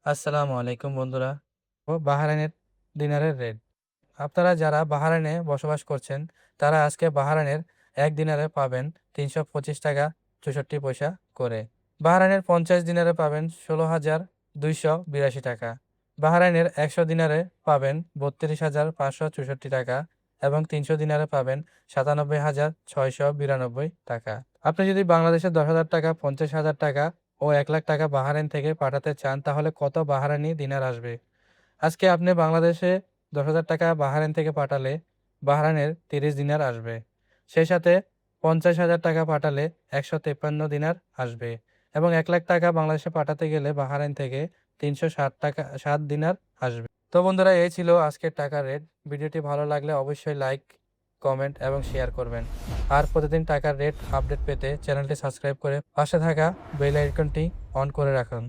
আসসালামু আলাইকুম বন্ধুরা। বাহরাইনের দিনারের রেট। আপনারা যারা বাহরাইনে বসবাস করছেন তারা আজকে বাহরাইনের ১ দিনারে পাবেন ৳৩২৫.৬৪ করে। বাহরাইনের ৫০ দিনারে পাবেন ষোল হাজার ২৮২ টাকা। বাহরাইনের ১০০ দিনারে পাবেন ৩২,৫৬৪ টাকা এবং ৩০০ দিনারে পাবেন ৯৭,৬৯২ টাকা। আপনি যদি বাংলাদেশে ১০,০০০ টাকা, ৫০,০০০ টাকা ও ১,০০,০০০ টাকা বাহরাইন থেকে পাঠাতে চান তাহলে কত বাহরাইনি দিনার আসবে? আজকে আপনি বাংলাদেশে ১০,০০০ টাকা বাহরাইন থেকে পাঠালে বাহরাইনের ৩০ দিনার আসবে। সেই সাথে ৫০,০০০ টাকা পাঠালে ১৫৩ দিনার আসবে এবং ১,০০,০০০ টাকা বাংলাদেশে পাঠাতে গেলে বাহরাইন থেকে ৩৬০ দিনার আসবে। তো বন্ধুরা, এই ছিল আজকের টাকার রেট। ভিডিওটি ভালো লাগলে অবশ্যই লাইক, কমেন্ট এবং শেয়ার করবেন। আর প্রতিদিন টাকার রেট আপডেট পেতে চ্যানেলটি সাবস্ক্রাইব করে পাশে থাকা বেল আইকনটি অন করে রাখুন।